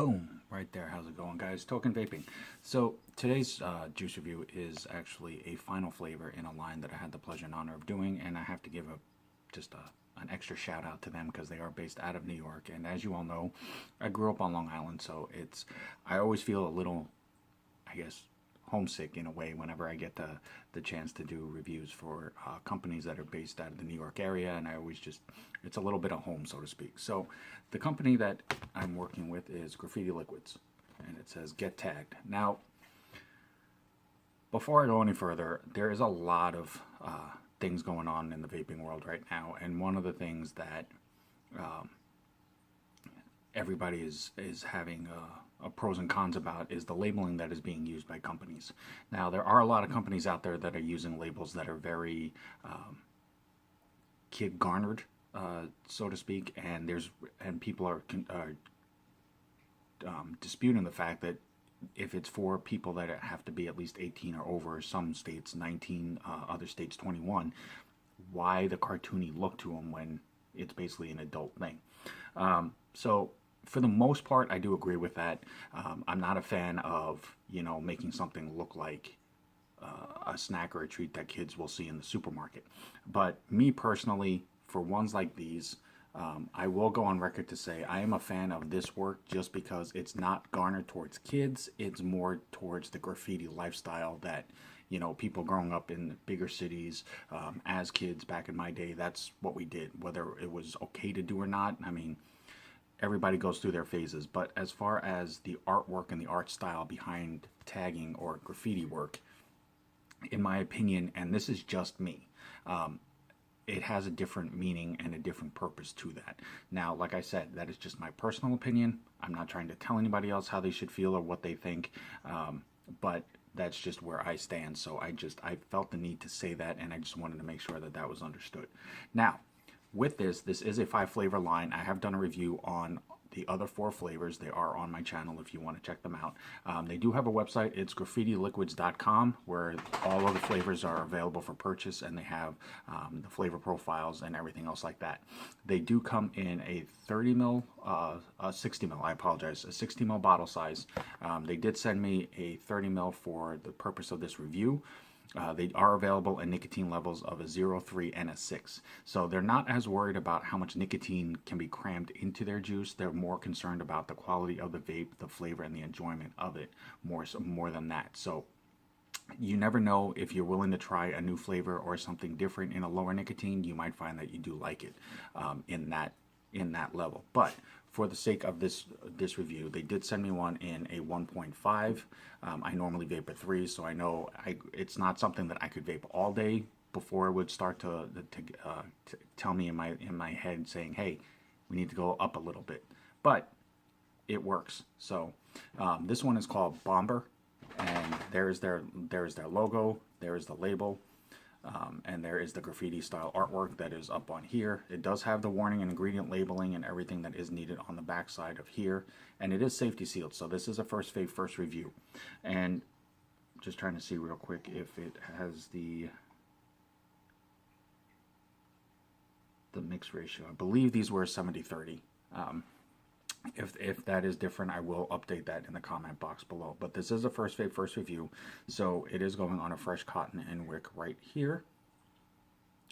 Boom, right there. How's it going, guys? Token Vaping. So today's juice review is actually a final flavor in a line that I had the pleasure and honor of doing, and I have to give an extra shout out to them because they are based out of New York. And as you all know, I grew up on Long Island, so I always feel a little, I guess, homesick in a way whenever I get the chance to do reviews for companies that are based out of the New York area, and I always it's a little bit of home, so to speak. So the company that I'm working with is Graffiti Liquids, and it says get tagged. Now, before I go any further, there is a lot of things going on in the vaping world right now, and one of the things that everybody is having a pros and cons about is the labeling that is being used by companies. Now, there are a lot of companies out there that are using labels that are very kid garnered, so to speak, and people are disputing the fact that if it's for people that have to be at least 18 or over, some states 19, other states 21, why the cartoony look to them when it's basically an adult thing. So for the most part, I do agree with that. I'm not a fan of, making something look like a snack or a treat that kids will see in the supermarket. But me personally, for ones like these, I will go on record to say I am a fan of this work just because it's not garnered towards kids. It's more towards the graffiti lifestyle that, people growing up in bigger cities as kids back in my day, that's what we did. Whether it was okay to do or not, I mean, everybody goes through their phases. But as far as the artwork and the art style behind tagging or graffiti work, in my opinion, and this is just me, it has a different meaning and a different purpose to that. Now, like I said, that is just my personal opinion. I'm not trying to tell anybody else how they should feel or what they think, but that's just where I stand. So I felt the need to say that, and I just wanted to make sure that that was understood. Now, with this is a 5-flavor line. I have done a review on the other 4 flavors. They are on my channel if you want to check them out. They do have a website. It's graffitiliquids.com, where all of the flavors are available for purchase, and they have the flavor profiles and everything else like that. They do come in a 30 mil, a 60 mil, I apologize, a 60 mil bottle size. They did send me a 30 mil for the purpose of this review. They are available in nicotine levels of a 0, 3, and a 6. So they're not as worried about how much nicotine can be crammed into their juice. They're more concerned about the quality of the vape, the flavor, and the enjoyment of it more than that. So you never know. If you're willing to try a new flavor or something different in a lower nicotine, you might find that you do like it in that level. But for the sake of this review, they did send me one in a 1.5. I normally vape a 3, so I know it's not something that I could vape all day before it would start to tell me in my head saying, hey, we need to go up a little bit. But it works. So this one is called Bomber, and there's their logo, there is the label. And there is the graffiti style artwork that is up on here. It does have the warning and ingredient labeling and everything that is needed on the back side of here, and it is safety sealed, so this is a first review. And just trying to see real quick if it has the mix ratio. I believe these were 70-30. If that is different, I will update that in the comment box below. But this is a first review, so it is going on a fresh cotton and wick right here,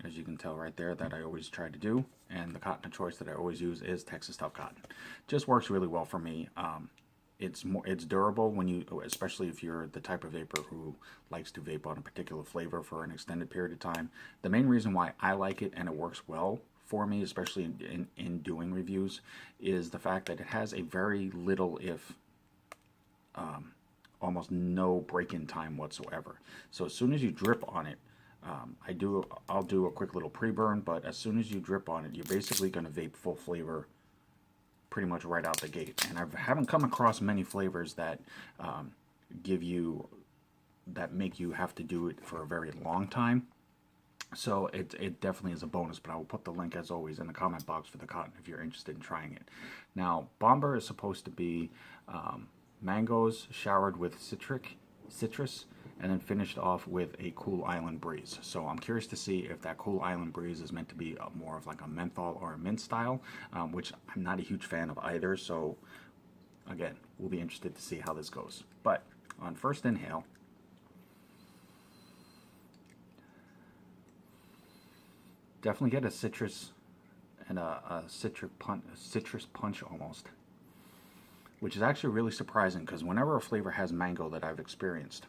as you can tell right there, that I always try to do. And the cotton of choice that I always use is Texas Tough Cotton. Just works really well for me. It's durable especially if you're the type of vapor who likes to vape on a particular flavor for an extended period of time. The main reason why I like it and it works well for me, especially in doing reviews, is the fact that it has a very little, if almost no break-in time whatsoever. So as soon as you drip on it, I'll do a quick little pre-burn, but as soon as you drip on it, you're basically going to vape full flavor pretty much right out the gate. And I haven't come across many flavors that make you have to do it for a very long time. So it definitely is a bonus, but I will put the link, as always, in the comment box for the cotton if you're interested in trying it. Now, Bomber is supposed to be mangoes showered with citrus, and then finished off with a cool island breeze. So I'm curious to see if that cool island breeze is meant to be more of like a menthol or a mint style, which I'm not a huge fan of either. So again, we'll be interested to see how this goes. But on first inhale, definitely get a citrus and a citrus punch almost, which is actually really surprising because whenever a flavor has mango that I've experienced,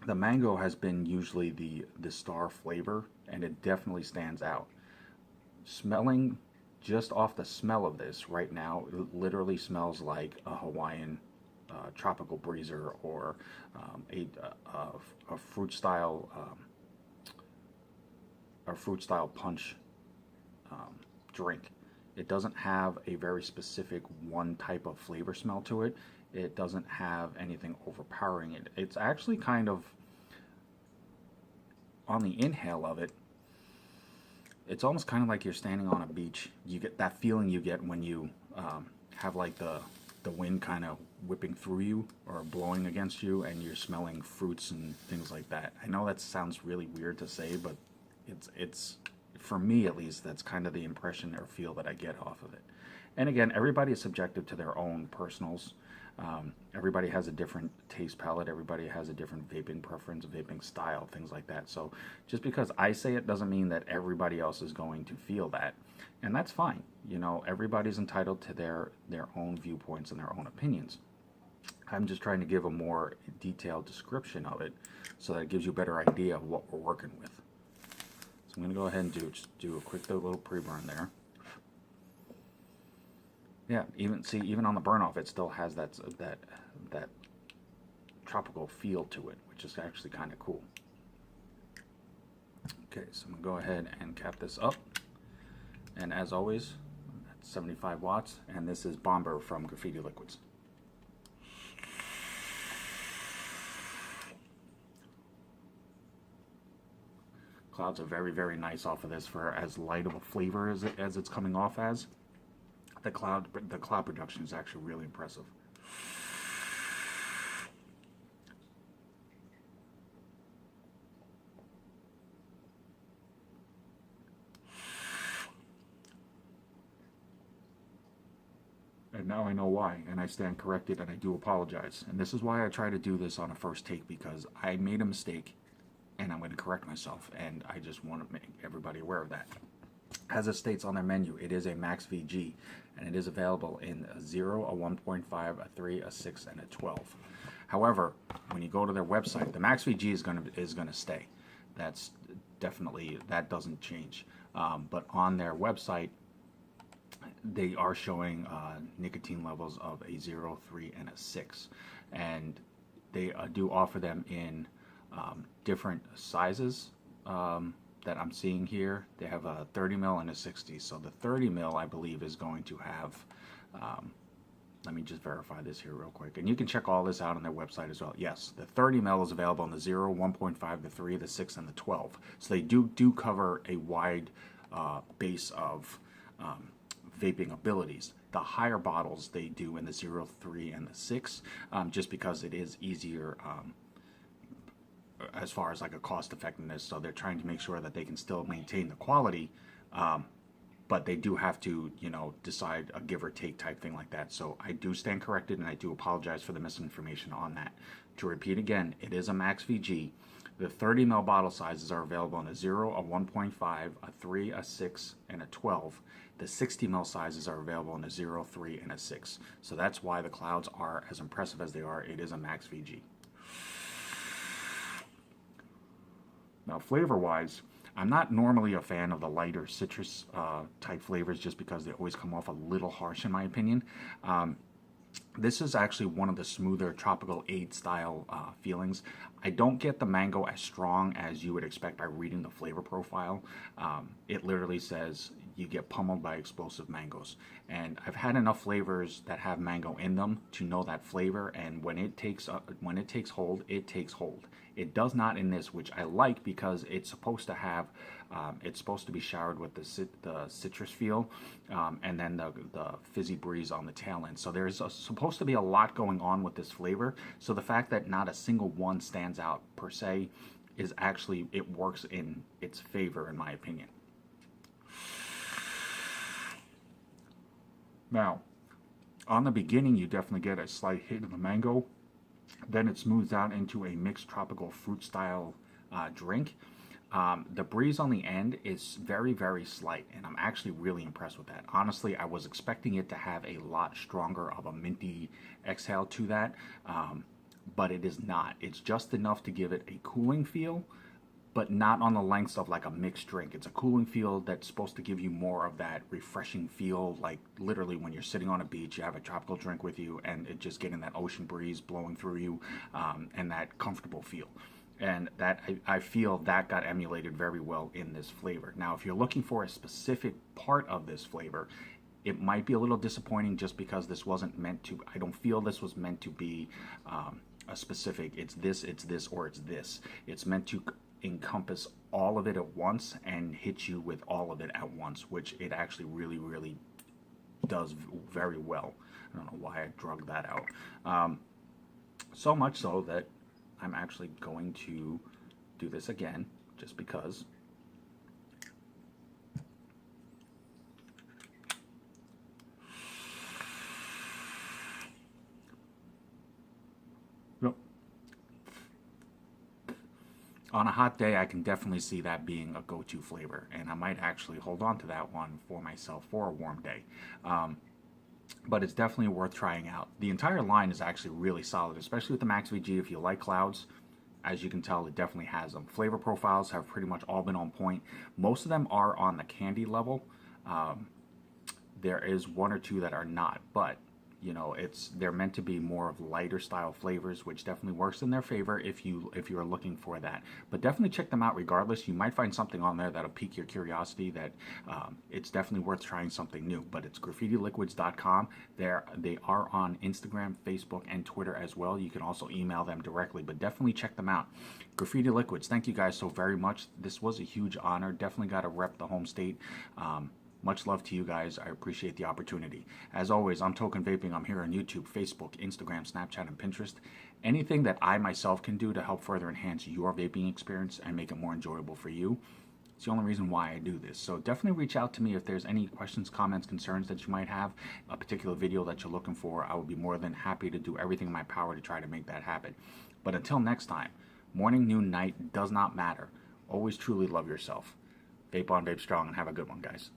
the mango has been usually the star flavor, and it definitely stands out. Smelling, just off the smell of this right now, it literally smells like a Hawaiian tropical breezer, or a fruit style punch drink. It doesn't have a very specific one type of flavor smell to it. It doesn't have anything overpowering it. It's actually kind of, on the inhale of it, it's almost kind of like you're standing on a beach. You get that feeling you get when you have like the wind kind of whipping through you or blowing against you, and you're smelling fruits and things like that. I know that sounds really weird to say, but it's for me at least, that's kind of the impression or feel that I get off of it. And again, everybody is subjective to their own personals. Everybody has a different taste palette. Everybody has a different vaping preference, vaping style, things like that. So just because I say it doesn't mean that everybody else is going to feel that. And that's fine. You know, everybody's entitled to their own viewpoints and their own opinions. I'm just trying to give a more detailed description of it so that it gives you a better idea of what we're working with. So I'm going to go ahead and do a quick little pre-burn there. Yeah, even on the burn off, it still has that tropical feel to it, which is actually kind of cool. Okay, so I'm gonna go ahead and cap this up, and as always, that's 75 watts, and this is Bomber from Graffiti Liquids. Clouds are very, very nice off of this for as light of a flavor as it's coming off as. The cloud production is actually really impressive. And now I know why, and I stand corrected, and I do apologize. And this is why I try to do this on a first take, because I made a mistake, and I'm going to correct myself, and I just want to make everybody aware of that. As it states on their menu, it is a Max VG, and it is available in a 0, a 1.5, a 3, a 6, and a 12. However, when you go to their website, the Max VG is going to stay. That's definitely, that doesn't change. But on their website, they are showing nicotine levels of a 0, 3, and a 6. And they do offer them in different sizes. That I'm seeing here. They have a 30 mil and a 60. So the 30 mil, I believe, is going to have, let me just verify this here real quick. And you can check all this out on their website as well. Yes, the 30 mil is available in the 0, 1.5, the 3, the 6, and the 12. So they do cover a wide base of vaping abilities. The higher bottles they do in the 0, 3, and the 6, just because it is easier as far as like a cost effectiveness. So they're trying to make sure that they can still maintain the quality, but they do have to, you know, decide a give or take type thing like that. So I do stand corrected, and I do apologize for the misinformation on that. To repeat again, it is a Max VG. The 30 ml bottle sizes are available in a 0, a 1.5, a 3, a 6, and a 12. The 60 ml sizes are available in a 0, 3, and a 6. So that's why the clouds are as impressive as they are. It is a Max VG. Now, flavor-wise, I'm not normally a fan of the lighter citrus type flavors, just because they always come off a little harsh in my opinion. This is actually one of the smoother tropical aid style feelings. I don't get the mango as strong as you would expect by reading the flavor profile. It literally says you get pummeled by explosive mangoes. And I've had enough flavors that have mango in them to know that flavor, and when it takes hold, it takes hold. It does not in this, which I like, because it's supposed to have, it's supposed to be showered with the citrus feel, and then the fizzy breeze on the tail end. So there's supposed to be a lot going on with this flavor. So the fact that not a single one stands out per se is actually, it works in its favor in my opinion. Now, On the beginning, you definitely get a slight hit of the mango. Then it smooths out into a mixed tropical fruit style drink. The breeze on the end is very, very slight, and I'm actually really impressed with that. Honestly, I was expecting it to have a lot stronger of a minty exhale to that, but it is not. It's just enough to give it a cooling feel, but not on the lengths of like a mixed drink. It's a cooling feel that's supposed to give you more of that refreshing feel, like literally when you're sitting on a beach, you have a tropical drink with you, and it just getting that ocean breeze blowing through you, and that comfortable feel. And that I feel that got emulated very well in this flavor. Now, if you're looking for a specific part of this flavor, it might be a little disappointing just because this wasn't meant to. I don't feel this was meant to be a specific. It's this, or it's this. It's meant to encompass all of it at once and hit you with all of it at once, which it actually really, really does very well. I don't know why I drug that out. So much so that I'm actually going to do this again, just because. Yep. On a hot day, I can definitely see that being a go-to flavor, and I might actually hold on to that one for myself for a warm day. But it's definitely worth trying out. The entire line is actually really solid, especially with the Max VG. If you like clouds, as you can tell, it definitely has them. Flavor profiles have pretty much all been on point. Most of them are on the candy level. There is one or two that are not, but you know, they're meant to be more of lighter style flavors, which definitely works in their favor if you're looking for that. But definitely check them out regardless. You might find something on there that'll pique your curiosity, that it's definitely worth trying something new. But it's graffitiliquids.com. They are on Instagram, Facebook, and Twitter as well. You can also email them directly, but definitely check them out. Graffiti Liquids, thank you guys so very much. This was a huge honor. Definitely got to rep the home state. Much love to you guys. I appreciate the opportunity. As always, I'm Token Vaping. I'm here on YouTube, Facebook, Instagram, Snapchat, and Pinterest. Anything that I myself can do to help further enhance your vaping experience and make it more enjoyable for you, it's the only reason why I do this. So definitely reach out to me if there's any questions, comments, concerns that you might have, a particular video that you're looking for. I would be more than happy to do everything in my power to try to make that happen. But until next time, morning, noon, night does not matter. Always truly love yourself. Vape on, vape strong, and have a good one, guys.